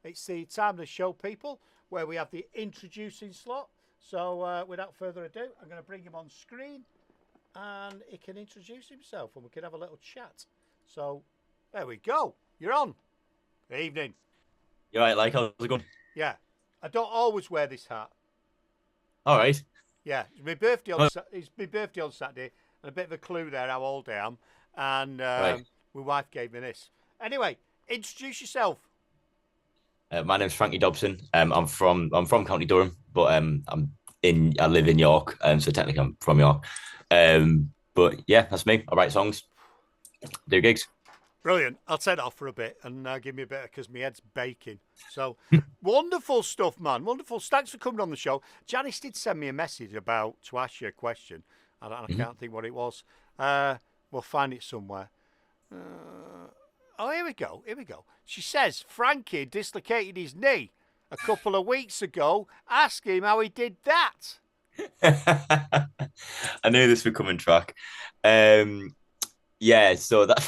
It's the time of the show, people, where we have the introducing slot. So, without further ado, I'm going to bring him on screen and he can introduce himself and we can have a little chat. So, there we go. You're on. Evening. You all right, like, how's it going? Yeah. I don't always wear this hat. All right. Yeah, it's my birthday on Oh, it's my birthday on Saturday, and a bit of a clue there how old I am. And right. my wife gave me this. Anyway, introduce yourself. My name's Frankie Dobson. I'm from County Durham, but I live in York, so technically I'm from York. But yeah, that's me. I write songs, do gigs. Brilliant. I'll take that off for a bit and give me a bit because my head's baking. So wonderful stuff, man. Wonderful. Thanks for coming on the show. Janice did send me a message about to ask you a question. I Mhm. can't think what it was. We'll find it somewhere. Oh, here we go. Here we go. She says Frankie dislocated his knee a couple of weeks ago. Ask him how he did that. I knew this would come in track. Um, yeah, so that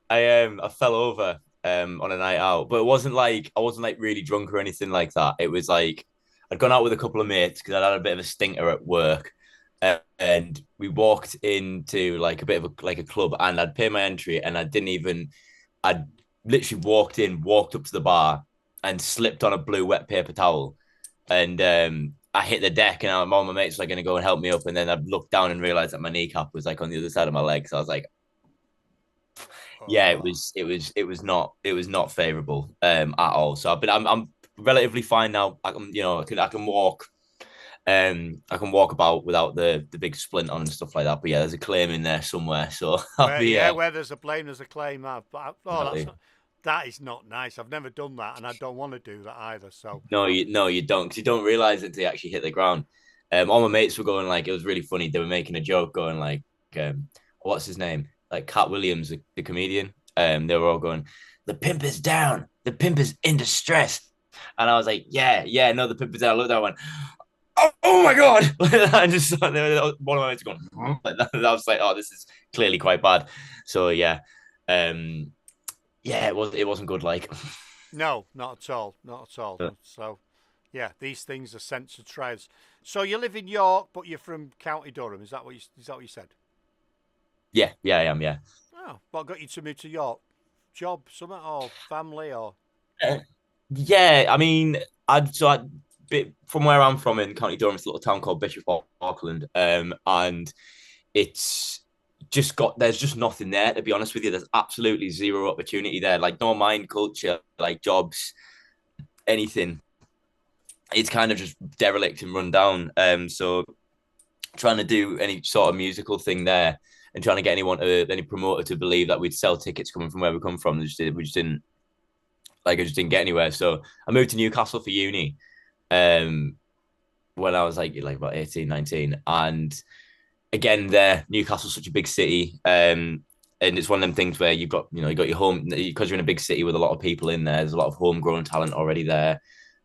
I fell over on a night out, but it wasn't like I wasn't like really drunk or anything like that. It was like I'd gone out with a couple of mates because I'd had a bit of a stinker at work, and we walked into like a bit of a club, and I'd paid my entry, and I'd literally walked up to the bar, and slipped on a blue wet paper towel, and I hit the deck, and all my mates were like, going to go and help me up, and then I looked down and realized that my kneecap was like on the other side of my leg, so I was like, yeah, it Oh, was it was not favorable at all. So I'm relatively fine now. I can walk I can walk about without the big splint on and stuff like that. But yeah, there's a claim in there somewhere. So I'll where be yeah, where there's a blame, there's a claim. Oh, that's exactly. not, that is not nice. I've never done that, and I don't want to do that either. So No, you don't, because you don't realize it until you actually hit the ground. All my mates were going like, it was really funny. They were making a joke going like, what's his name? Like Cat Williams, the comedian. They were all going, the pimp is down. The pimp is in distress. And I was like, yeah, no, the pimp is down. I looked at that one. Oh my god! I just one of my mates going like that. I was like, oh, this is clearly quite bad. So yeah, um, yeah, it wasn't good. Like, no, not at all, not at all. but So yeah, these things are sent to trials. So you live in York, but you're from County Durham. Is that what you said? yeah, I am. Yeah. Oh, what got you to move to York? Job, something, or family, or Uh, Yeah, I mean, I bit from where I'm from in County Durham, it's a little town called Bishop Auckland, and it's just got there's just nothing there, to be honest with you. There's absolutely zero opportunity there, like no mind culture, like jobs, anything. It's kind of just derelict and run down. So trying to do any sort of musical thing there and trying to get any promoter to believe that we'd sell tickets coming from where we come from, we just didn't I just didn't get anywhere. So I moved to Newcastle for uni. Um, when I was like about 18, 19. And again, there, Newcastle's such a big city. And it's one of them things where you got your home, because you're in a big city with a lot of people in there. There's a lot of homegrown talent already there.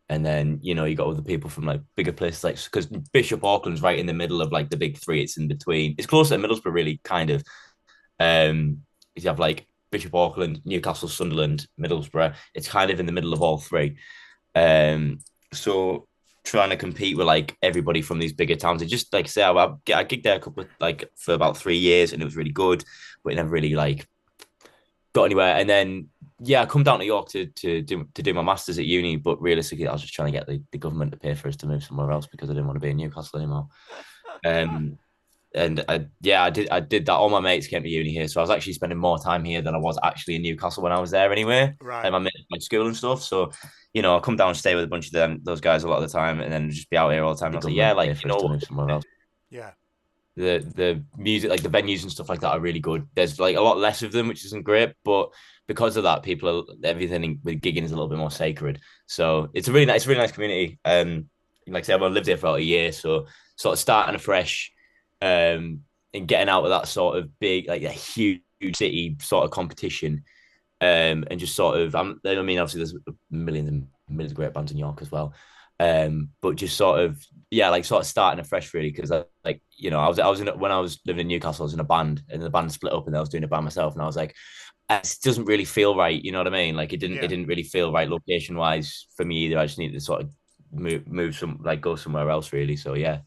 And then, you got other people from like bigger places, like, because Bishop Auckland's right in the middle of like the big three. It's in between. It's closer to Middlesbrough, really, kind of. You have like Bishop Auckland, Newcastle, Sunderland, Middlesbrough. It's kind of in the middle of all three. So trying to compete with like everybody from these bigger towns. It just like I say, I gigged there a couple of, like for about 3 years, and it was really good, but it never really like got anywhere. And then yeah, I come down to York to do my masters at uni, but realistically, I was just trying to get the government to pay for us to move somewhere else because I didn't want to be in Newcastle anymore. Um, and I did that. All my mates came to uni here, so I was actually spending more time here than I was actually in Newcastle when I was there anyway. right. Like my school and stuff. So, I come down and stay with a bunch of those guys a lot of the time, and then just be out here all the time. And I was like, yeah, like you know what, Yeah, the music, like the venues and stuff like that, are really good. There's like a lot less of them, which isn't great, but because of that, everything with gigging is a little bit more sacred. So it's a really nice community. Like I said, I've lived here for about a year, so sort of starting afresh, and getting out of that sort of big, like a huge city sort of competition, and just sort of, I mean, obviously there's millions and millions of great bands in York as well, but just sort of, yeah, like sort of starting afresh really, because I was when I was living in Newcastle, I was in a band, and the band split up, and I was doing it by myself, and I was like, it doesn't really feel right. You know what I mean? Like it Yeah. didn't really feel right location wise for me either. I just needed to sort of move some like go somewhere else really. So yeah,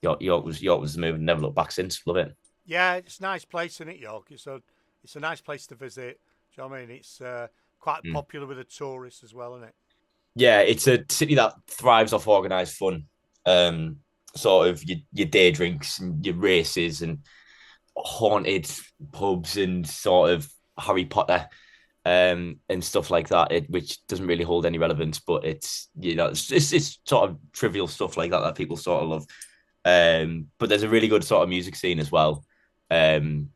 York was the move and never looked back since. Love it. Yeah, it's a nice place, isn't it, York? It's a nice place to visit. Do you know what I mean? It's quite Mm. popular with the tourists as well, isn't it? Yeah, it's a city that thrives off organized fun. Um, Sort of your day drinks and your races and haunted pubs and sort of Harry Potter and stuff like that. Which doesn't really hold any relevance, but it's it's sort of trivial stuff like that that people sort of love. But there's a really good sort of music scene as well. Um,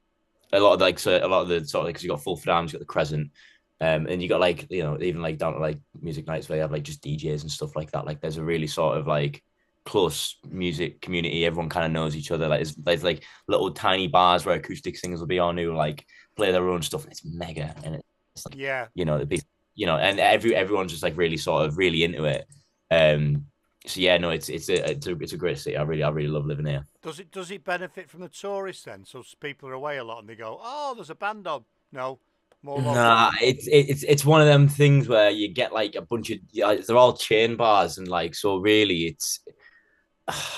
a lot of the sort of like because you got Fulford Arms, you got the Crescent, and you got like even like down to like music nights where you have like just DJs and stuff like that. Like there's a really sort of like close music community. Everyone kind of knows each other. Like there's like little tiny bars where acoustic singers will be on who like play their own stuff. And it's mega, and it's like Yeah. the big, and everyone's just like really sort of really into it. Um, so yeah, no, it's a great city. I really love living here. Does it benefit from the tourists then? So people are away a lot and they go, oh, there's a band on. No, more locals. Nah, it's one of them things where you get like a bunch of they're all chain bars and like so really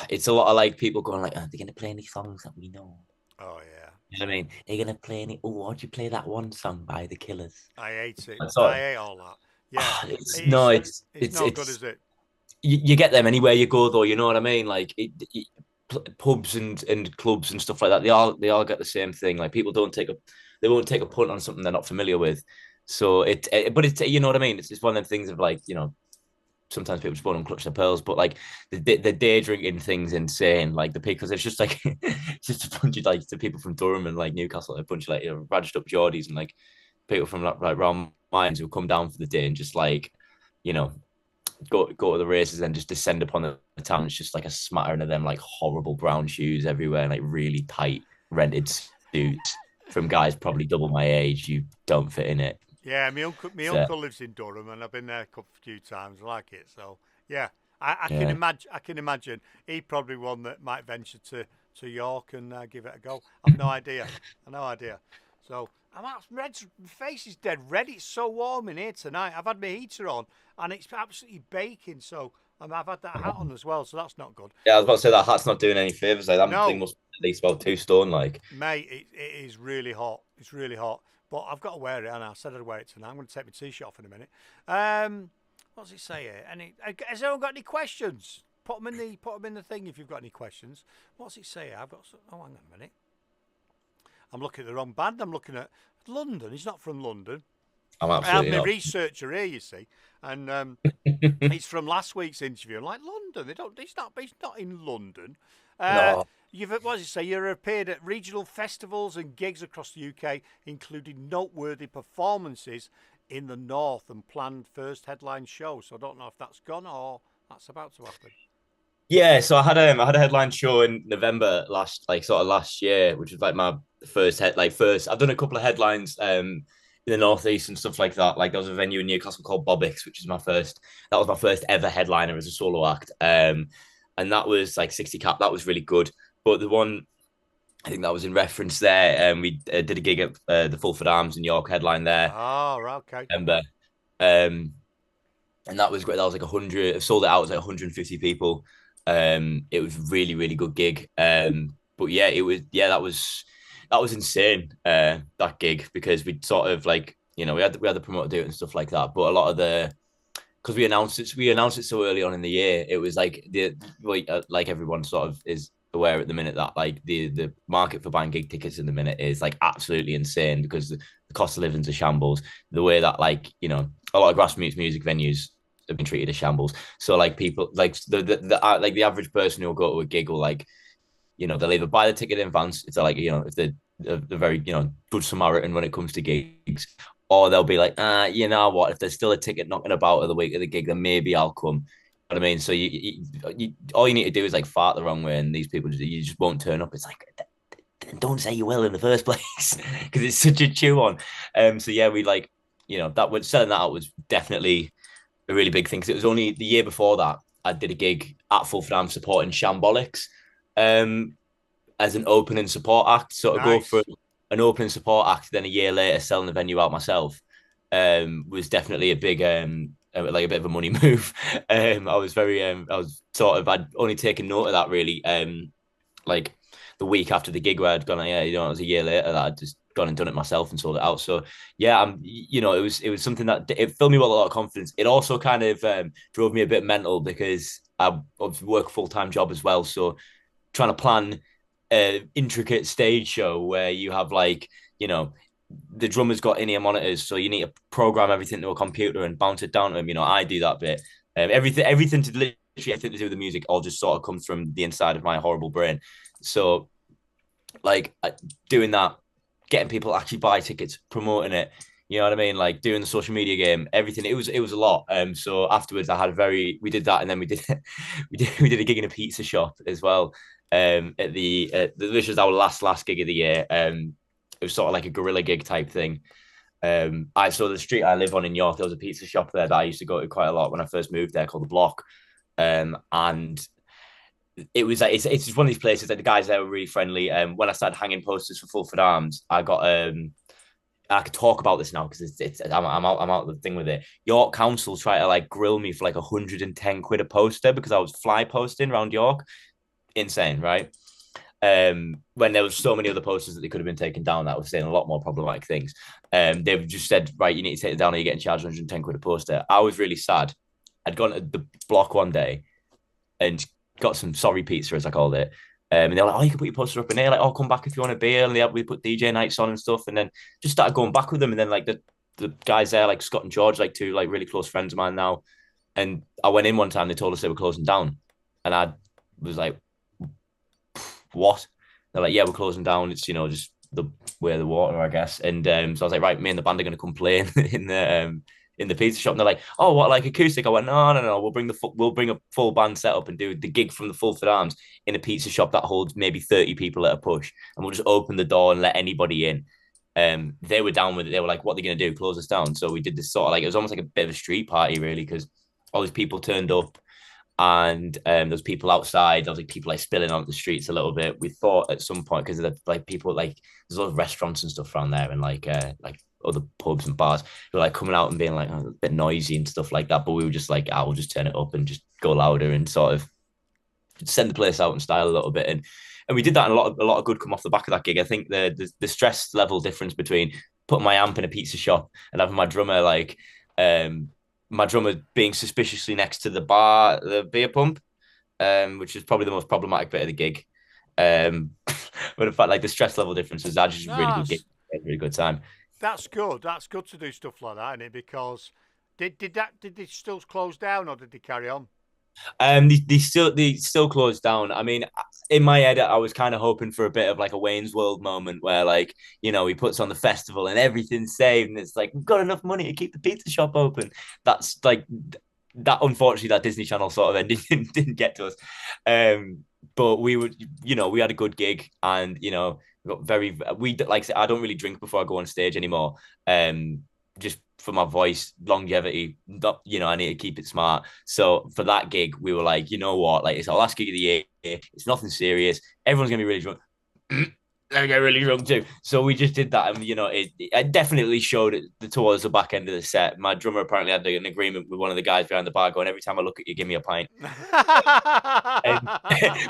it's a lot of like people going like, are they gonna play any songs that we know? Oh yeah, You know what I mean? They're gonna play any why'd you play that one song by the Killers? I hate it. So I hate all that. Yeah, it's no, it's it's no good, it's is it? you get them anywhere you go though, you know what I mean? Like pubs and clubs and stuff like that, they all get the same thing. Like people don't take a they won't take a punt on something they're not familiar with. So but it's you know what I mean? It's one of them things of like, sometimes people just won't clutch their pearls, but like the day drinking thing's insane. Like because it's just like it's just a bunch of like the people from Durham and like Newcastle, a bunch of like badged up Geordies and like people from like around mines who come down for the day and just like you know go to the races and just descend upon the town. It's just like a smattering of them like horrible brown shoes everywhere and like really tight rented suits from guys probably double my age. You don't fit in it. Yeah, my So uncle lives in Durham, and I've been there a few times. I like it. So yeah, I can yeah. imagine. I can imagine he probably one that might venture to York and give it a go. I've no idea. I've no idea. So I'm out. My face is dead red. It's so warm in here tonight. I've had my heater on, and it's absolutely baking. So I've had that hat on as well. So that's not good. Yeah, I was about to say that hat's not doing any favors. Like that thing No, must be at least about 2 stone. Like, mate, it is really hot. It's really hot. But I've got to wear it, and I said I'd wear it tonight. I'm going to take my t-shirt off in a minute. What does it say here? Has anyone got any questions? Put them in the thing if you've got any questions. What's it say here? Oh, hang on a minute. I'm looking at the wrong band. I'm looking at London. He's not from London. I'm I have absolutely my not. researcher here, you see, and it's from last week's interview. I'm like, London. They don't. He's not in London. Uh, No. what does it say? You've appeared at regional festivals and gigs across the UK, including noteworthy performances in the North and planned first headline show. So I don't know if that's gone or that's about to happen. Yeah, so I had a headline show in November last year, which was like my first I've done a couple of headlines in the Northeast and stuff like that. Like there was a venue in Newcastle called Bobbix, which is that was my first ever headliner as a solo act. And that was like 60 cap. That was really good. But the one I think that was in reference there, we did a gig at the Fulford Arms in York, headline there. Oh, right, okay. November. Um, and that was great. That was like 100. Sold it out. It was like 150 people. It was really really good gig. But yeah, that was insane. That gig because we sort of like we had the promoter do it and stuff like that. But a lot of the because we announced it so early on in the year. It was like like everyone sort of is aware at the minute that like the market for buying gig tickets in the minute is like absolutely insane because the cost of living's a shambles. The way that like a lot of grassroots music venues have been treated as shambles. So like people like the average person who'll go to a gig will like they'll either buy the ticket in advance. It's like if they're very good Samaritan when it comes to gigs, or they'll be like you know what, if there's still a ticket knocking about at the week of the gig, then maybe I'll come. You know what I mean? So you all you need to do is like fart the wrong way, and these people you just won't turn up. It's like don't say you will in the first place because it's such a chew on. So yeah, we like that was selling that out was definitely a really big thing because it was only the year before that I did a gig at Fulford Arms supporting Shambolics as an opening support act. So to go for Nice. an opening support act, then a year later selling the venue out myself, was definitely a big like a bit of a money move. I was sort of I'd only taken note of that really like the week after the gig where I'd gone, yeah, it was a year later that I'd just gone and done it myself and sold it out. So yeah, it was something that it filled me with a lot of confidence. It also kind of drove me a bit mental because I work a full-time job as well. So trying to plan an intricate stage show where you have like, the drummer's got in-ear monitors, so you need to program everything to a computer and bounce it down to him. I do that bit. Everything to literally everything to do with the music all just sort of comes from the inside of my horrible brain. So, like doing that, getting people to actually buy tickets, promoting it. You know what I mean? Like doing the social media game, everything. It was a lot. So afterwards, we did that, and then we did we did a gig in a pizza shop as well. This was our last gig of the year. It was sort of like a guerrilla gig type thing. I saw the street I live on in York. There was a pizza shop there that I used to go to quite a lot when I first moved there, called the Block. And it was like it's just one of these places that the guys there were really friendly. When I started hanging posters for Fulford Arms, I got I could talk about this now because I'm out of the thing with it. York Council tried to like grill me for like 110 quid a poster because I was fly posting around York. Insane, right? When there was so many other posters that they could have been taken down that were saying a lot more problematic things. They've just said, right, you need to take it down or you're getting charged 110 quid a poster. I was really sad. I'd gone to the Block one day and got some sorry pizza, as I called it. And they're like, oh, you can put your poster up in here. Like, oh, come back if you want a beer. And we put DJ nights on and stuff. And then just started going back with them. And then like the guys there, like Scott and George, like two like really close friends of mine now. And I went in one time, they told us they were closing down. And I was like, what? They're like, yeah, we're closing down. It's, just the way of the water, I guess. And so I was like, right, me and the band are going to come play in the pizza shop. And they're like, oh, what, like acoustic? I went, no. We'll bring a full band set up and do the gig from the Fulford Arms in a pizza shop that holds maybe 30 people at a push. And we'll just open the door and let anybody in. They were down with it. They were like, what are they going to do? Close us down. So we did this sort of like, it was almost like a bit of a street party, really, because all these people turned up and there was people outside. There was like people like spilling onto the streets a little bit. We thought at some point because of the like people like there's a lot of restaurants and stuff around there and like other pubs and bars who were like coming out and being like a bit noisy and stuff like that. But we were just like, we'll just turn it up and just go louder and sort of send the place out in style a little bit. And we did that, and a lot of good come off the back of that gig. I think the stress level difference between putting my amp in a pizza shop and having my drummer being suspiciously next to the beer pump, which is probably the most problematic bit of the gig. But in fact, like the stress level differences are just really good gig, really good time. That's good. That's good to do stuff like that, isn't it? Because did they still close down or did they carry on? They still closed down. I mean, in my head, I was kind of hoping for a bit of like a Wayne's World moment where, like, he puts on the festival and everything's saved, and it's like we've got enough money to keep the pizza shop open. That's like that. Unfortunately, that Disney Channel sort of ending didn't get to us. But we would, we had a good gig, and we got we like I said, I don't really drink before I go on stage anymore. Just for my voice longevity, I need to keep it smart. So for that gig, we were like, you know what, like it's our last gig of the year. It's nothing serious. Everyone's gonna be really drunk. I get really drunk too. So we just did that, and it definitely showed it towards the back end of the set. My drummer apparently had an agreement with one of the guys behind the bar, going, "Every time I look at you, give me a pint."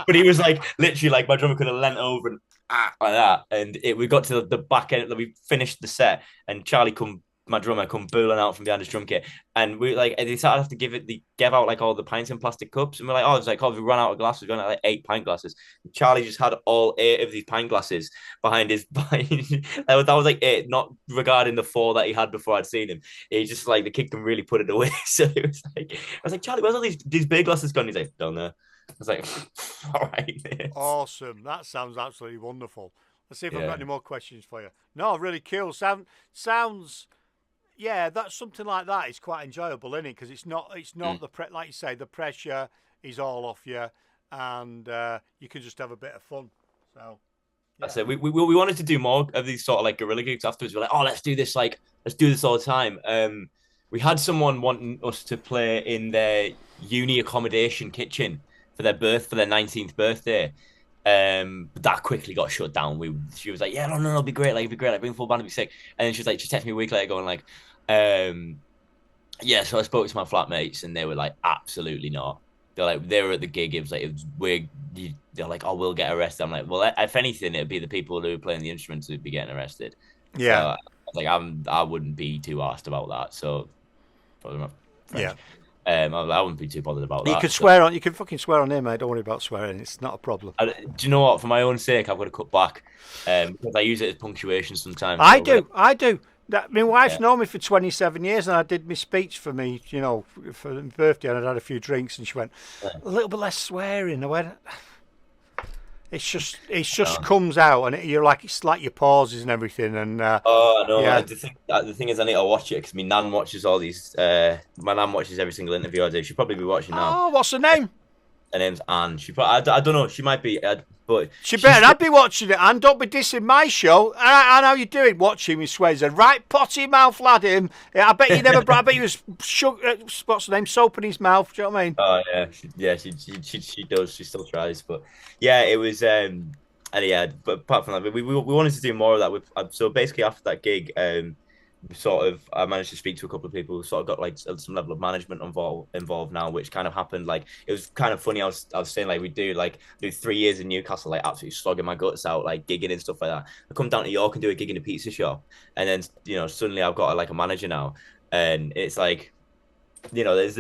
But he was like, literally, like my drummer could have leant over and like that, and we got to the back end. We finished the set, and Charlie my drummer come booling out from behind his drum kit, and we like they started to have to give out like all the pints in plastic cups, and we're like, oh, it's like, oh, we run out of glasses, we run out like 8 pint glasses. Charlie just had all 8 of these pint glasses behind his that was like 8, not regarding the 4 that he had before I'd seen him. He just like the kick can really put it away. So it was like, I was like, Charlie, where's all these big glasses gone? He's like, don't know. I was like, all right. Awesome. That sounds absolutely wonderful. Let's see if I've got Yeah. any more questions for you. No, really cool. Sounds. Yeah, that's something like that. It's quite enjoyable, isn't it? Because it's not Mm. like you say, the pressure is all off you, and you can just have a bit of fun. So, That's yeah. it. We wanted to do more of these sort of like guerrilla gigs afterwards. We're like, oh, let's do this all the time. We had someone wanting us to play in their uni accommodation kitchen for their 19th birthday. But that quickly got shut down. She was like, yeah, no, it'll be great, like it'll be great, like bring full band, it'll be sick. And then she was like, she texted me a week later going like, yeah. So I spoke to my flatmates and they were like, absolutely not. They were at the gig. It was like they're like, oh, we'll get arrested. I'm like, well, if anything, it'd be the people who are playing the instruments who'd be getting arrested. So Yeah. I was like, I wouldn't be too asked about that. So probably not French. Yeah. I wouldn't be too bothered about You that. can So, swear on. You can fucking swear on here, mate. Don't worry about swearing. It's not a problem. do you know what? For my own sake, I've got to cut back because I use it as punctuation sometimes. I So do. I do. My wife's yeah, known me for 27 years, and I did my speech for me, for my birthday, and I'd had a few drinks, and she went, yeah. a little bit less swearing. I went, it just Oh. comes out, and it's like your pauses and everything, and Oh no! yeah. The thing is, I need to watch it because my nan watches all these. My nan watches every single interview I do. She'll probably be watching now. Oh, what's the name? Her name's Anne. I don't know. She might be, but She she's better. I'd be watching it, and don't be dissing my show. I know you doing watching me swears. A right potty mouth lad him. I bet you never. I bet he was what's the name? Soap in his mouth. Do you know what I mean? Oh she does. She still tries, but yeah, it was. And yeah, but apart from that, we wanted to do more of that. So basically, after that gig, I managed to speak to a couple of people who sort of got like some level of management involved now, which kind of happened. Like it was kind of funny. I was saying like we do 3 years in Newcastle, like absolutely slogging my guts out, like gigging and stuff like that. I come down to York and do a gig in a pizza shop, and then suddenly I've got like a manager now, and it's like there's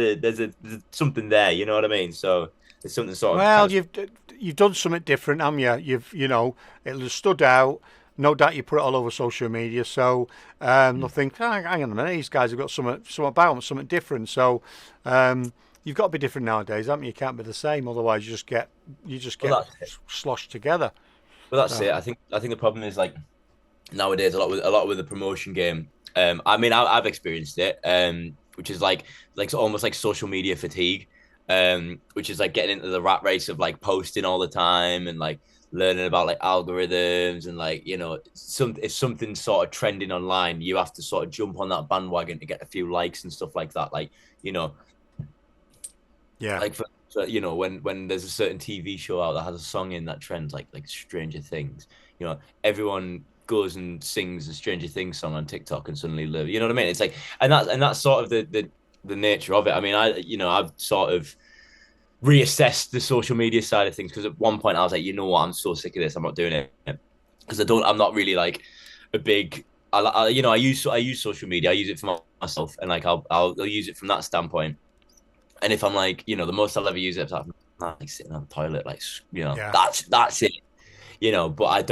something there. You know what I mean? So there's something sort of kind Well, of you've done something different, haven't you? It stood out. No doubt you put it all over social media. So they'll think, hang on a minute, these guys have got something about them, something different. So you've got to be different nowadays, haven't you? You can't be the same, otherwise you just get well, that's it. sloshed together. That's So it. I think the problem is like nowadays a lot with the promotion game. I mean, I've experienced it, which is like almost like social media fatigue, which is like getting into the rat race of like posting all the time and like learning about like algorithms and like if something's sort of trending online, you have to sort of jump on that bandwagon to get a few likes and stuff like that. Like yeah, like when there's a certain TV show out that has a song in that trends like Stranger Things, everyone goes and sings a Stranger Things song on TikTok and suddenly live. You know what I mean? It's like and that's sort of the nature of it. I mean, I've sort of reassessed the social media side of things because at one point I was like, you know what, I'm so sick of this. I'm not doing it because I'm not really like a big. I use social media. I use it for myself, and like I'll use it from that standpoint. And if I'm like, the most I'll ever use it is like sitting on the toilet, like yeah, that's it, But it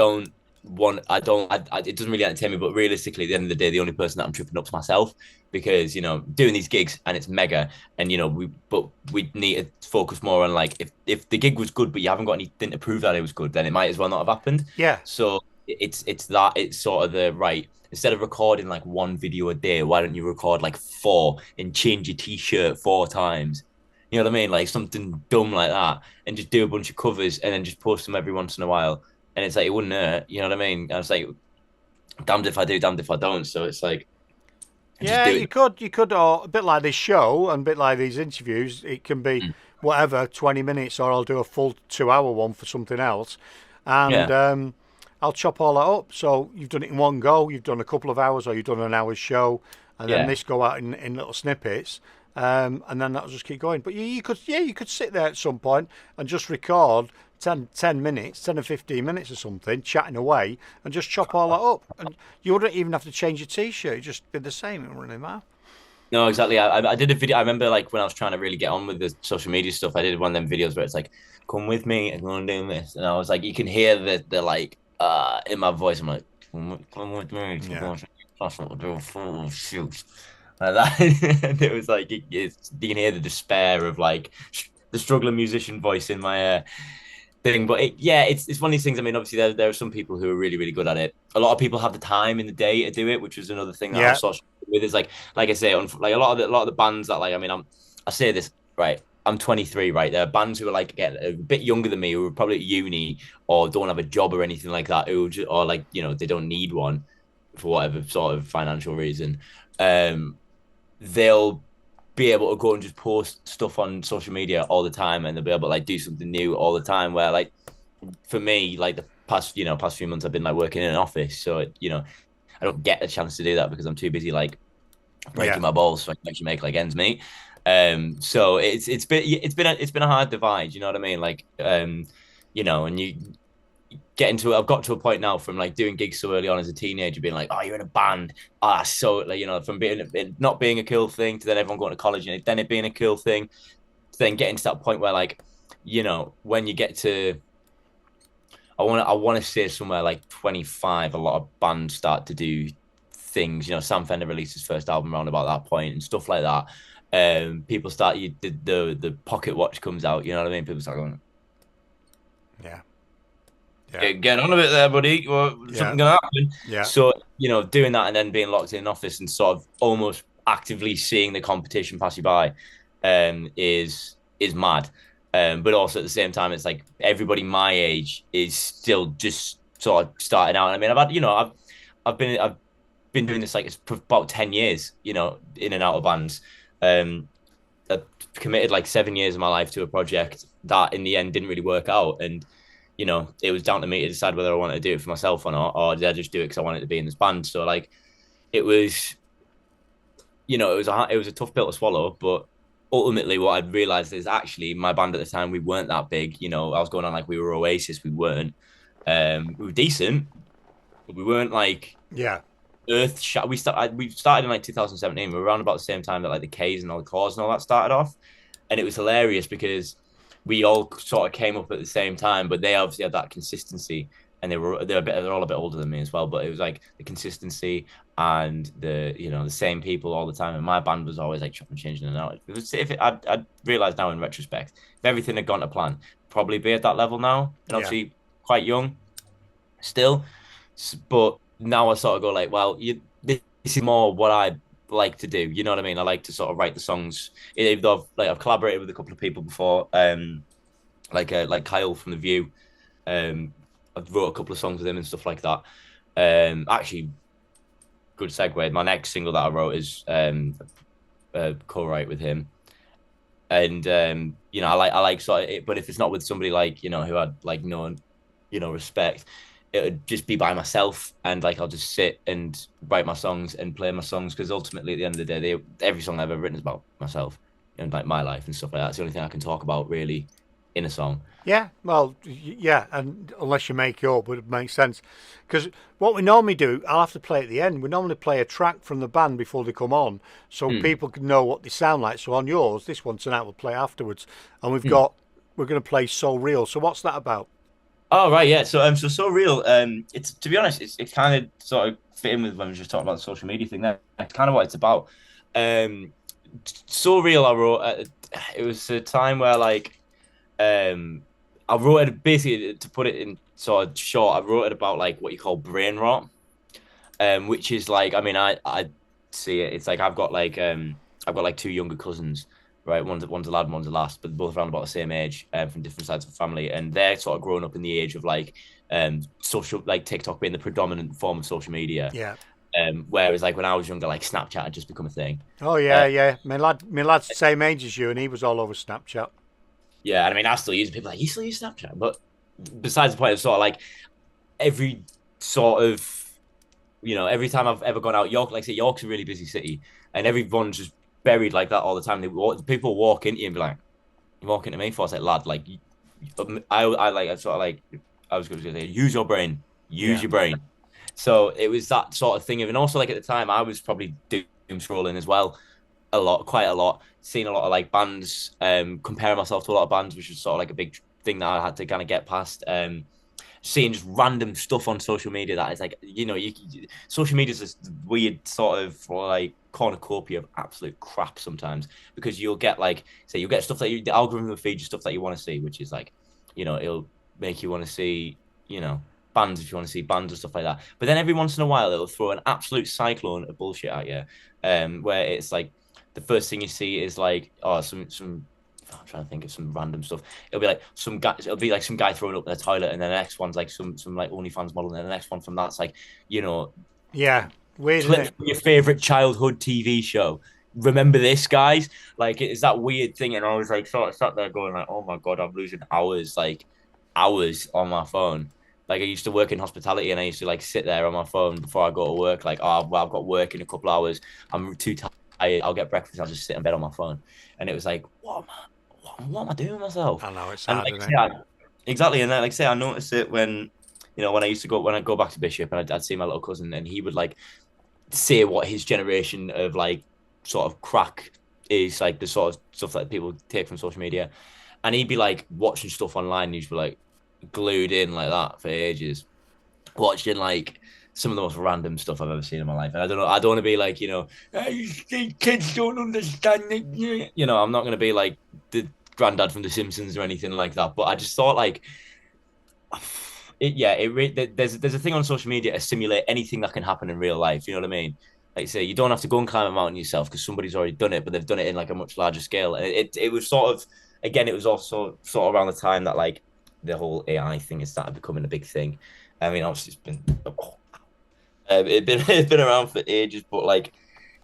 doesn't really entertain me. But realistically, at the end of the day, the only person that I'm tripping up is myself because doing these gigs and it's mega, and we need to focus more on like if the gig was good, but you haven't got anything to prove that it was good, then it might as well not have happened. yeah. So it's sort of the right. Instead of recording like one video a day, why don't you record like four and change your t-shirt 4 times? You know what I mean? Like something dumb like that, and just do a bunch of covers and then just post them every once in a while. And it's like it wouldn't hurt. You know what I mean? I was like, damned if I do, damned if I don't. So it's like, just Yeah, do you it. could, or a bit like this show and a bit like these interviews. It can be Mm. whatever, 20 minutes, or I'll do a full 2 hour one for something else, and Yeah, I'll chop all that up. So you've done it in one go. You've done a couple of hours, or you've done an hour's show, and then yeah. this go out in little snippets, and then that'll just keep going. But you could sit there at some point and just record 10 minutes, 10 or 15 minutes or something, chatting away, and just chop all that up. And you wouldn't even have to change your t-shirt. It'd just be the same. It wouldn't really matter. No, exactly. I did a video. I remember like when I was trying to really get on with the social media stuff, I did one of them videos where it's like, come with me and go and do this. And I was like, you can hear the like in my voice. I'm like, come with me to Yeah. go to Newcastle to do a full shoot. Like that. And it was like, you can hear the despair of like the struggling musician voice in my thing. But it's one of these things. I mean, obviously there are some people who are really, really good at it. A lot of people have the time in the day to do it, which was another thing that I Yeah. was sort of with is like I say, like a lot of the bands that like, I mean, I say this right. I'm 23, right? There are bands who are like again a bit younger than me who are probably at uni or don't have a job or anything like that, or like they don't need one for whatever sort of financial reason. Um, they'll be able to go and just post stuff on social media all the time, and they'll be able to like do something new all the time. Where like for me, like the past few months, I've been like working in an office, so I don't get a chance to do that because I'm too busy like Yeah. breaking my balls so I can actually make like ends meet. So it's been a hard divide. You know what I mean? Like, and you get into it. I've got to a point now from like doing gigs so early on as a teenager, being like, oh, you're in a band. Ah, so like from being not being a cool thing to then everyone going to college and then it being a cool thing to then getting to that point where like, when you get to I want to say somewhere like 25, a lot of bands start to do things. Sam Fender released his first album around about that point and stuff like that. People start the pocket watch comes out. You know what I mean? People start going, Yeah. Yeah. get on a bit there, buddy. Well, Yeah. something gonna happen. Yeah. So doing that and then being locked in an office and sort of almost actively seeing the competition pass you by, is mad. But also at the same time, it's like everybody my age is still just sort of starting out. I mean, I've been doing this like it's for about 10 years. In and out of bands. I committed like 7 years of my life to a project that in the end didn't really work out, and it was down to me to decide whether I wanted to do it for myself or not, or did I just do it because I wanted to be in this band. So like, it was, it was a tough pill to swallow, but ultimately what I'd realized is actually my band at the time, we weren't that big. I was going on like we were Oasis, we weren't. We were decent, but we weren't like Yeah. earth shot. We started in like 2017. We were around about the same time that like the K's and all the Cores and all that started off, and it was hilarious because we all sort of came up at the same time, but they obviously had that consistency, and they're all a bit older than me as well. But it was like the consistency and the same people all the time. And my band was always like chopping, changing, and out. It was, if it, I'd realized now in retrospect, if everything had gone to plan, probably be at that level now, and Yeah. obviously quite young still. But now I sort of go like, well, this is more what I like to do. You know what I mean? I like to sort of write the songs. Even though I've collaborated with a couple of people before, like Kyle from The View. I've wrote a couple of songs with him and stuff like that. Actually, good segue. My next single that I wrote is co-write with him, and I like sort of it, but if it's not with somebody like who I'd like known, respect, it would just be by myself, and like I'll just sit and write my songs and play my songs because ultimately at the end of the day, every song I've ever written is about myself and like my life and stuff like that. It's the only thing I can talk about really in a song. Yeah, well, yeah, and unless you make it up, but it makes sense. Because what we normally do, I'll have to play at the end. We normally play a track from the band before they come on, so Mm. people can know what they sound like. So on yours, this one tonight we'll play afterwards, and Mm. we're going to play So Real. So what's that about? Oh right, yeah. So real. It's to be honest, it's kind of sort of fit in with when we were just talking about the social media thing. That's kind of what it's about. Um, so real. I wrote. It was a time where like, I wrote it basically to put it in sort of short. I wrote it about like what you call brain rot, which is like, I mean, I see it. It's like I've got like two younger cousins, right? One's a lad, and one's a lass, but both around about the same age, from different sides of the family, and they're sort of growing up in the age of like social, like TikTok being the predominant form of social media. Yeah. Whereas like when I was younger, like Snapchat had just become a thing. Oh Uh, yeah, yeah. My lad's the same age as you, and he was all over Snapchat. yeah, and I mean, I still use it. People are like, you still use Snapchat, but besides the point, it's sort of like every sort of every time I've ever gone out, York, like I say, York's a really busy city, and everyone's just buried like that all the time. People walk into you and be like, "You walk into me for?" I was like, "Lad, like, I like, I sort of like, I was going to say, use Yeah. your brain." So it was that sort of thing of, and also like at the time, I was probably doom scrolling as well, quite a lot, seeing a lot of like bands, comparing myself to a lot of bands, which was sort of like a big thing that I had to kind of get past. Seeing just random stuff on social media that is like, social media is this weird sort of like cornucopia of absolute crap sometimes, because you'll get like, say, you'll get stuff that the algorithm will feed you stuff that you want to see, which is like, it'll make you want to see, bands if you want to see bands and stuff like that. But then every once in a while, it'll throw an absolute cyclone of bullshit at you, where it's like the first thing you see is like, oh, some I'm trying to think of some random stuff. It'll be like some guy. It'll be like some guy throwing up in the toilet, and then the next one's like some like OnlyFans model, and then the next one from that's like you know Yeah. Weird, isn't clips it? from your favorite childhood TV show. Remember this, guys? Like it's that weird thing, and I was like sort of sat there going like, oh my god, I'm losing hours like hours on my phone. Like I used to work in hospitality, and I used to like sit there on my phone before I go to work. Like, oh, well, I've got work in a couple of hours. I'm too tired. I'll get breakfast. I'll just sit in bed on my phone. And it was like, what am I doing with myself? I know it's And hard, like, isn't it? say, exactly. And then, like, say, I noticed it when, when I used to go when I go back to Bishop, and I'd see my little cousin, and he would like say what his generation of like sort of crack is, like the sort of stuff that people take from social media, and he'd be like watching stuff online, and he'd be like glued in like that for ages, watching like some of the most random stuff I've ever seen in my life. And I don't know, I don't want to be like, "Hey, kids don't understand it." I'm not going to be like the granddad from The Simpsons or anything like that. But I just thought like, there's a thing on social media to simulate anything that can happen in real life. You know what I mean? Like say, you don't have to go and climb a mountain yourself because somebody's already done it, but they've done it in like a much larger scale. And it was sort of, again, it was also sort of around the time that like the whole AI thing has started becoming a big thing. I mean, obviously it's been it's been around for ages, but like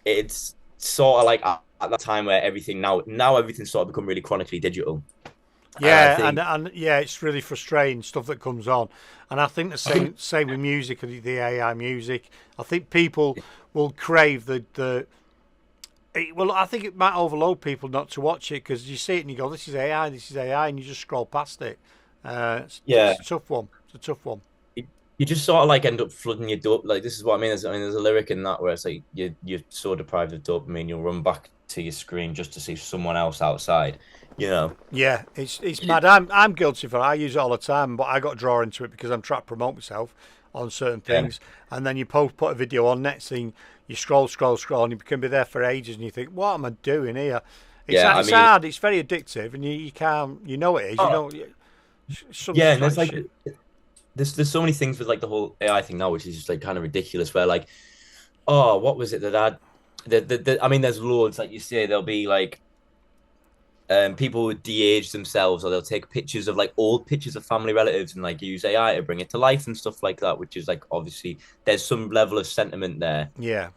it's sort of like at that time where everything now everything's sort of become really chronically digital, and I Yeah, think and yeah, it's really frustrating stuff that comes on, and I think the I think same with music, the AI music. I think people will crave well, I think it might overload people not to watch it because you see it and you go, "This is AI, this is AI," and you just scroll past it. yeah, It's a tough one. It's a tough one. you just sort of like end up flooding your dope. Like this is what I mean. There's a lyric in that where it's like you're so deprived of dopamine, you'll run back to your screen just to see someone else outside. You know, Yeah, it's mad. I'm guilty for it. I use it all the time, but I got drawn into it because I'm trying to promote myself on certain yeah, things. And then you put a video on, next thing you scroll, and you can be there for ages, and you think, what am I doing here? yeah. I It's mean, hard. It's very addictive, and you can't. You know it is. You oh, know, some yeah, and there's strange like shit. there's so many things with like the whole AI thing now, which is just like kind of ridiculous. Where like, oh, what was it that I mean, there's loads. Like you say, there'll be like people would de-age themselves, or they'll take pictures of like old pictures of family relatives and like use AI to bring it to life and stuff like that, which is like obviously there's some level of sentiment there. Yeah,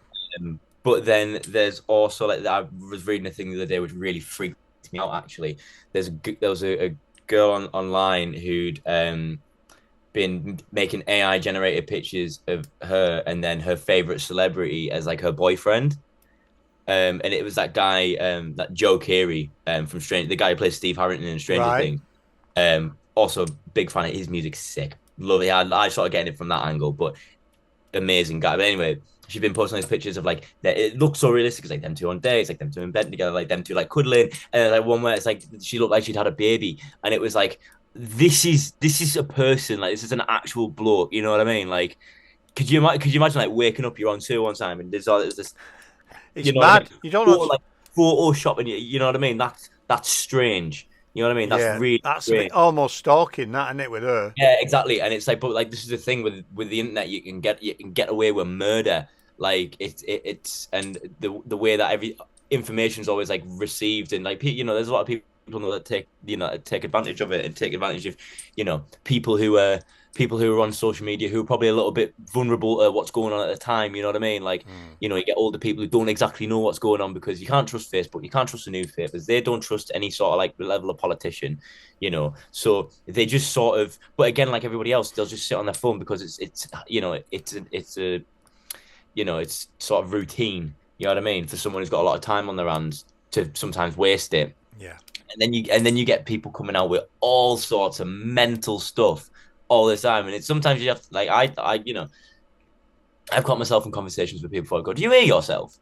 But then there's also like I was reading a thing the other day which really freaked me out actually. There was a girl online who'd been making AI generated pictures of her and then her favorite celebrity as like her boyfriend. And it was that guy, that Joe Keery, from Stranger, the guy who plays Steve Harrington in Stranger right. Things. Also big fan of his music, sick, love it. I sort of getting it from that angle, but amazing guy. But anyway, she's been posting these pictures of like that. It looks so realistic. It's like them two on dates, like them two in bed together, like them two like cuddling, and like one where it's like she looked like she'd had a baby, and it was like this is a person, like this is an actual bloke. You know what I mean? Like, could you imagine like waking up, you're on tour one time, and there's this, you It's know what I mad. mean? You don't know. Or like photoshopping, you know what I mean? That's strange. You know what I mean? That's Yeah, really that's a bit strange. almost stalking, that, isn't it, with her? Yeah, exactly. And it's like, but like this is the thing with the internet, you can get away with murder. Like it's and the way that every information is always like received, and like there's a lot of people know that take advantage of it and take advantage of people who are on social media who are probably a little bit vulnerable to what's going on at the time. You know what I mean? Like, Mm. you get older people who don't exactly know what's going on because you can't trust Facebook, you can't trust the newspapers, they don't trust any sort of like level of politician. So they just sort of, but again, like everybody else, they'll just sit on their phone because it's sort of routine. You know what I mean? For someone who's got a lot of time on their hands to sometimes waste it. Yeah. And then you get people coming out with all sorts of mental stuff all the time. And it's sometimes you have to, like, I've got myself in conversations with people before. I go, do you hear yourself?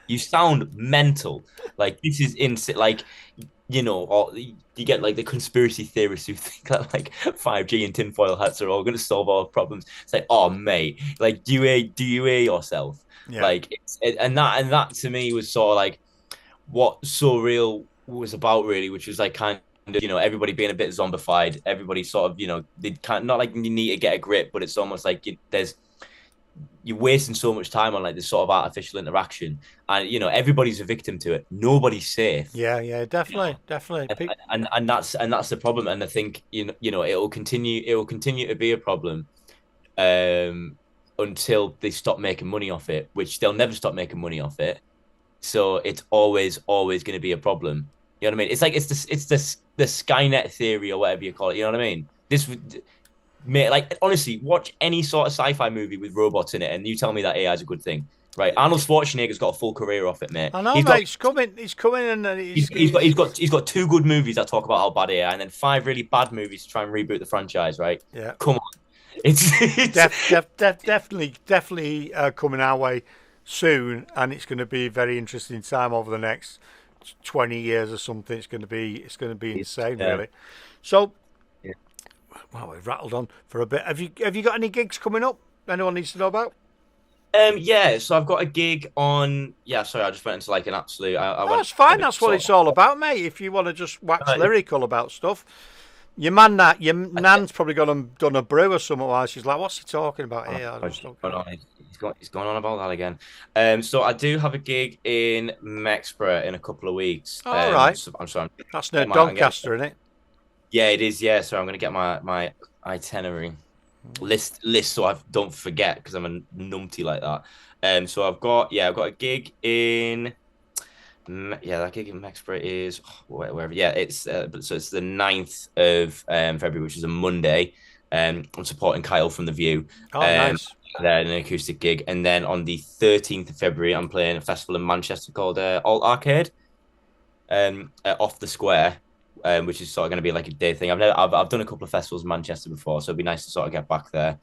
You sound mental. Like, this is insane. Like, or you get like the conspiracy theorists who think that like 5G and tinfoil hats are all going to solve all problems. It's like, oh mate, like do you hear yourself? Yeah. Like and that to me was sort of like what Surreal was about really, which was like kind of everybody being a bit zombified, everybody sort of they can't, not like you need to get a grip, but it's almost like you're wasting so much time on like this sort of artificial interaction, and everybody's a victim to it. Nobody's safe. Yeah. Yeah. Definitely. Definitely. And that's the problem. And I think it will continue to be a problem um until they stop making money off it, which they'll never stop making money off it. So it's always going to be a problem. You know what I mean? It's like it's the Skynet theory or whatever you call it. You know what I mean? this would. Mate, like honestly, watch any sort of sci-fi movie with robots in it, and you tell me that AI is a good thing, right? Arnold Schwarzenegger's got a full career off it, mate. I know, He's mate. got It's coming. It's coming, and he's got 2 good movies that talk about how bad AI, and then 5 really bad movies to try and reboot the franchise, right? yeah. Come on, it's Definitely coming our way soon, and it's going to be a very interesting time over the next 20 years or something. It's going to be insane, yeah. really. So, Yeah. well, we've rattled on for a bit. Have you got any gigs coming up? Anyone needs to know about? Yeah. So I've got a gig on. Yeah, sorry, I just went into like an absolute. I Oh, went. that's fine. That's what it's all about, mate. If you want to just wax lyrical about stuff, your nan's probably gone and done a brew or something while she's like, "What's he talking about here?" He's going on about that again. So I do have a gig in Mexborough in a couple of weeks. All right. So I'm sorry. That's near Doncaster, isn't it? Yeah, it is. Yeah, so I'm going to get my itinerary list so I don't forget because I'm a numpty like that. So I've got a gig in. That gig in Mexborough is wherever. Yeah, it's so it's the 9th of February, which is a Monday. I'm supporting Kyle from The View. Oh, nice. Then an acoustic gig, and then on the 13th of February, I'm playing a festival in Manchester called Alt Arcade, off the square, which is sort of going to be like a day thing. I've done a couple of festivals in Manchester before, so it'd be nice to sort of get back there.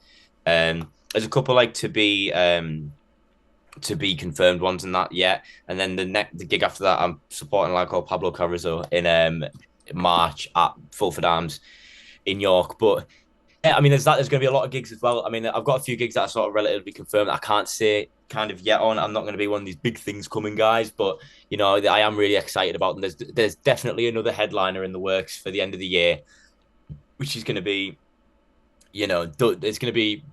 There's a couple like to be confirmed ones and that yet, and then the gig after that, I'm supporting a lad called Pablo Carrizo in March at Fulford Arms in York, but. Yeah, I mean, there's going to be a lot of gigs as well. I mean, I've got a few gigs that are sort of relatively confirmed. I can't say kind of yet on. I'm not going to be one of these big things coming, guys, but I am really excited about them. There's definitely another headliner in the works for the end of the year, which is going to be, it's going to be.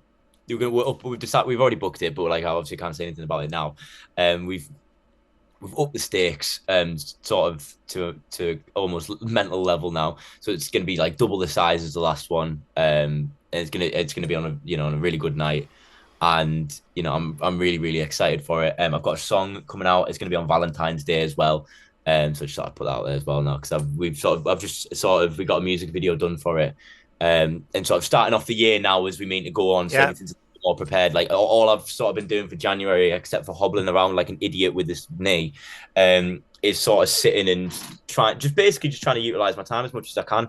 We've decided we've already booked it, but like I obviously can't say anything about it now. We've upped the stakes sort of to almost mental level now, so it's going to be like double the size as the last one, and it's gonna be on a really good night, and I'm really really excited for it. I've got a song coming out. It's going to be on Valentine's Day as well, so just sort of put that out there as well now because we got a music video done for it, and sort of starting off the year now as we mean to go on, so everything's more prepared. Like all I've sort of been doing for January, except for hobbling around like an idiot with this knee, is sort of sitting and trying to utilize my time as much as I can,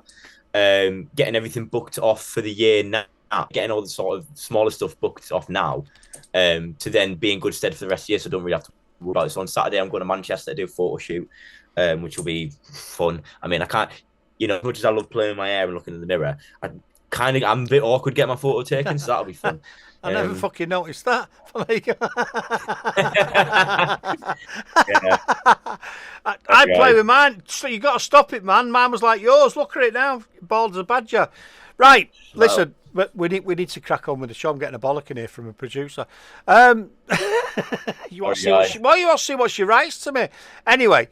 getting everything booked off for the year now, getting all the sort of smaller stuff booked off now, to then be in good stead for the rest of the year, so I don't really have to worry about it. So on Saturday, I'm going to Manchester to do a photo shoot, which will be fun. I mean, I can't, as much as I love playing my hair and looking in the mirror, I'm a bit awkward getting my photo taken, so that'll be fun. I never fucking noticed that. I play with mine. So you got to stop it, man. Mine was like yours. Look at it now, bald as a badger. Right, listen, but we need to crack on with the show. I'm getting a bollocking here from a producer. You want to see what she writes to me? Anyway,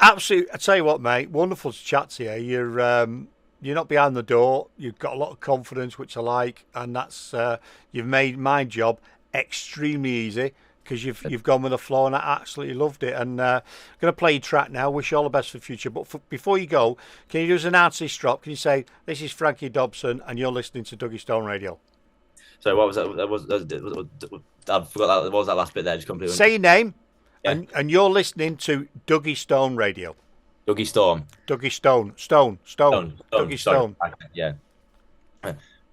absolutely. I tell you what, mate. Wonderful to chat to you. You're not behind the door. You've got a lot of confidence, which I like, and that's you've made my job extremely easy because you've gone with the flow, and I absolutely loved it. And I'm going to play your track now. Wish you all the best for the future. But before you go, can you do us an artist drop? Can you say this is Frankie Dobson, and you're listening to Duggys Atomic Radio? So what was that? I forgot that. What was that last bit there? Just completely. Say your name, and you're listening to Duggys Atomic Radio. Dougie Storm. Dougie Stone. Dougie Stone. Yeah.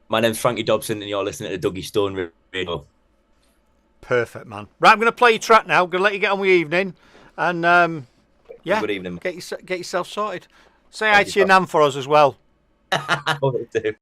My name's Frankie Dobson, and you're listening to Dougie Stone Radio. Perfect, man. Right, I'm going to play your track now. I'm going to let you get on with your evening. And, good evening. Get yourself sorted. Say hi to your nan for us as well. Will do.